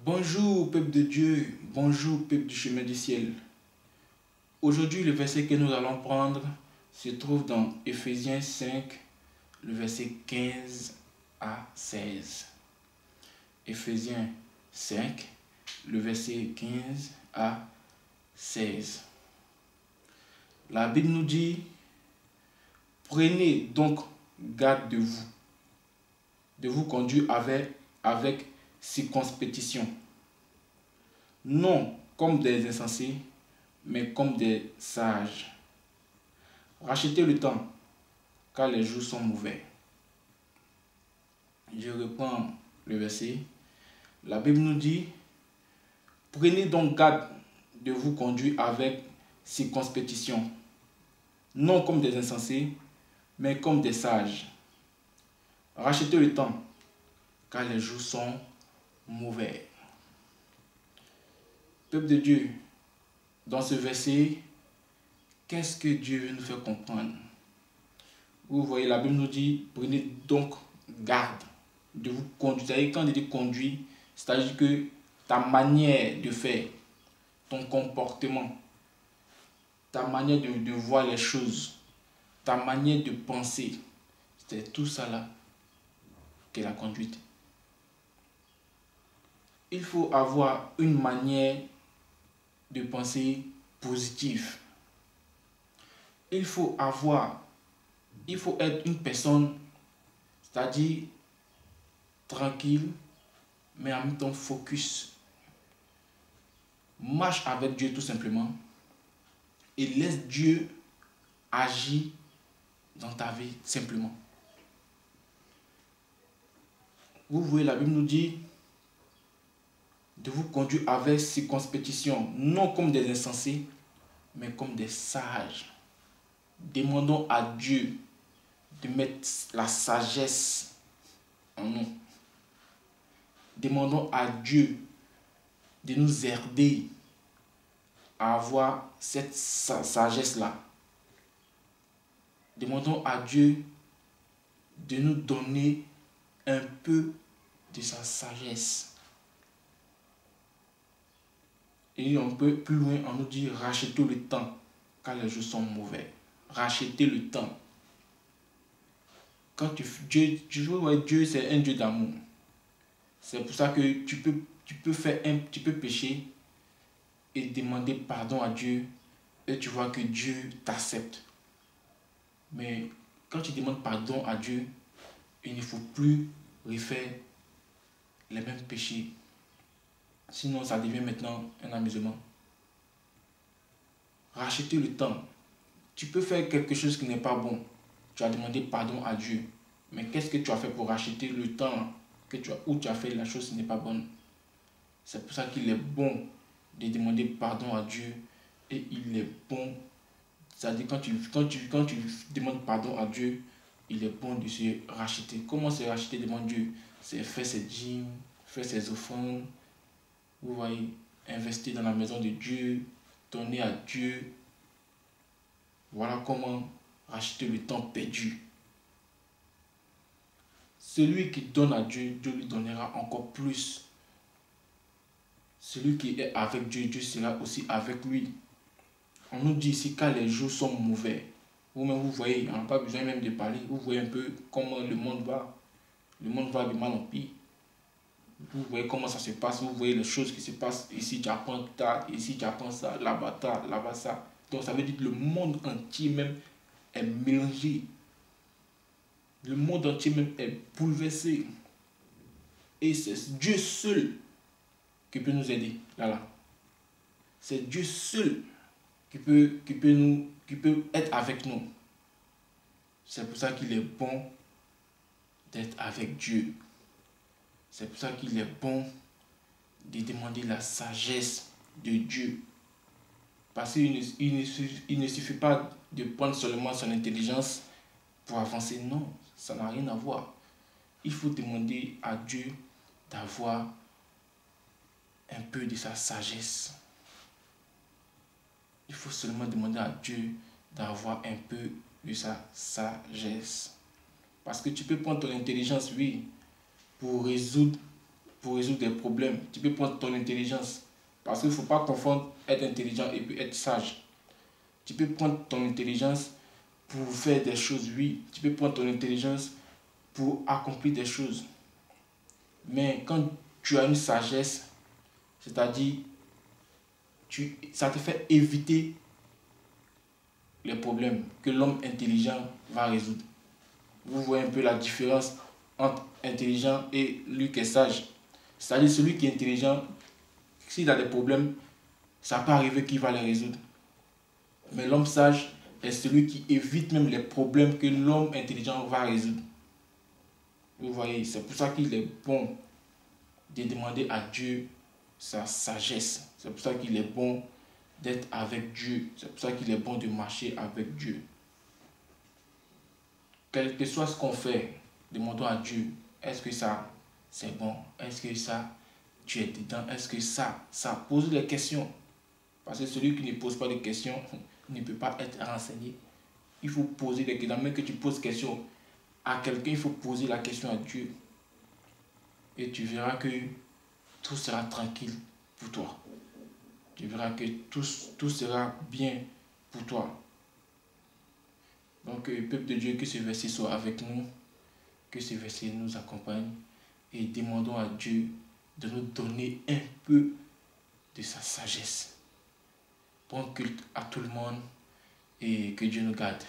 Bonjour peuple de Dieu, bonjour peuple du chemin du ciel. Aujourd'hui le verset que nous allons prendre se trouve dans Ephésiens 5, le verset 15 à 16. Ephésiens 5, le verset 15 à 16. La Bible nous dit: prenez donc garde de vous conduire avec circonspection, non comme des insensés, mais comme des sages. Rachetez le temps, car les jours sont mauvais. Je reprends le verset. La Bible nous dit: prenez donc garde de vous conduire avec circonspection, non comme des insensés, mais comme des sages. Rachetez le temps, car les jours sont mauvais. Peuple de Dieu, dans ce verset, qu'est-ce que Dieu veut nous faire comprendre? Vous voyez, la Bible nous dit: prenez donc garde de vous conduire. C'est-à-dire, quand on dit conduire, c'est-à-dire que ta manière de faire, ton comportement, ta manière de voir les choses, ta manière de penser, c'est tout ça là qu'est la conduite. Il faut avoir une manière de penser positive. Il faut être une personne, c'est-à-dire tranquille, mais en même temps focus. Marche avec Dieu tout simplement et laisse Dieu agir dans ta vie simplement. Vous voyez, la Bible nous dit de vous conduire avec circonspection, non comme des insensés, mais comme des sages. Demandons à Dieu de mettre la sagesse en nous. Demandons à Dieu de nous aider à avoir cette sagesse-là. Demandons à Dieu de nous donner un peu de sa sagesse. Et un peu plus loin, on nous dit: rachetez le temps, car les jours sont mauvais. Rachetez le temps. Quand Dieu, c'est un Dieu d'amour. C'est pour ça que tu peux pécher et demander pardon à Dieu, et tu vois que Dieu t'accepte. Mais quand tu demandes pardon à Dieu, il ne faut plus refaire les mêmes péchés. Sinon, ça devient maintenant un amusement. Racheter le temps. Tu peux faire quelque chose qui n'est pas bon. Tu as demandé pardon à Dieu. Mais qu'est-ce que tu as fait pour racheter le temps où tu as fait la chose qui n'est pas bonne? C'est pour ça qu'il est bon de demander pardon à Dieu. Et il est bon, c'est-à-dire quand tu demandes pardon à Dieu, il est bon de se racheter. Comment se racheter devant Dieu? C'est faire ses dîmes, faire ses offrandes. Vous voyez, investir dans la maison de Dieu, donner à Dieu. Voilà comment racheter le temps perdu. Celui qui donne à Dieu, Dieu lui donnera encore plus. Celui qui est avec Dieu, Dieu sera aussi avec lui. On nous dit ici: car les jours sont mauvais. Vous-même, vous voyez, on n'a pas besoin même de parler. Vous voyez un peu comment le monde va. Le monde va de mal en pire. Vous voyez comment ça se passe. Vous voyez les choses qui se passent. Ici, tu apprends ça. Ici, tu apprends ça. Là-bas, ça. Donc, ça veut dire que le monde entier même est mélangé. Le monde entier même est bouleversé. Et c'est Dieu seul qui peut nous aider. Là. C'est Dieu seul qui peut être avec nous. C'est pour ça qu'il est bon d'être avec Dieu. C'est pour ça qu'il est bon de demander la sagesse de Dieu. Parce qu'il ne suffit pas de prendre seulement son intelligence pour avancer. Non, ça n'a rien à voir. Il faut demander à Dieu d'avoir un peu de sa sagesse. Il faut seulement demander à Dieu d'avoir un peu de sa sagesse. Parce que tu peux prendre ton intelligence, oui, pour résoudre pour résoudre des problèmes. Tu peux prendre ton intelligence. Parce qu'il ne faut pas confondre être intelligent et puis être sage. Tu peux prendre ton intelligence pour faire des choses, oui. Tu peux prendre ton intelligence pour accomplir des choses. Mais quand tu as une sagesse, c'est-à-dire, ça te fait éviter les problèmes que l'homme intelligent va résoudre. Vous voyez un peu la différence entre intelligent et lui qui est sage. C'est-à-dire celui qui est intelligent, s'il a des problèmes, ça peut arriver qu'il va les résoudre. Mais l'homme sage est celui qui évite même les problèmes que l'homme intelligent va résoudre. Vous voyez, c'est pour ça qu'il est bon de demander à Dieu sa sagesse. C'est pour ça qu'il est bon d'être avec Dieu. C'est pour ça qu'il est bon de marcher avec Dieu. Quel que soit ce qu'on fait, demandons à Dieu, est-ce que ça, c'est bon? Est-ce que ça, tu es dedans? Est-ce que ça pose des questions? Parce que celui qui ne pose pas de questions ne peut pas être renseigné. Il faut poser des questions. Même que tu poses question à quelqu'un, il faut poser la question à Dieu. Et tu verras que tout sera tranquille pour toi. Tu verras que tout sera bien pour toi. Donc, peuple de Dieu, que ce verset soit avec nous, que ce verset nous accompagne et demandons à Dieu de nous donner un peu de sa sagesse. Bon culte à tout le monde et que Dieu nous garde.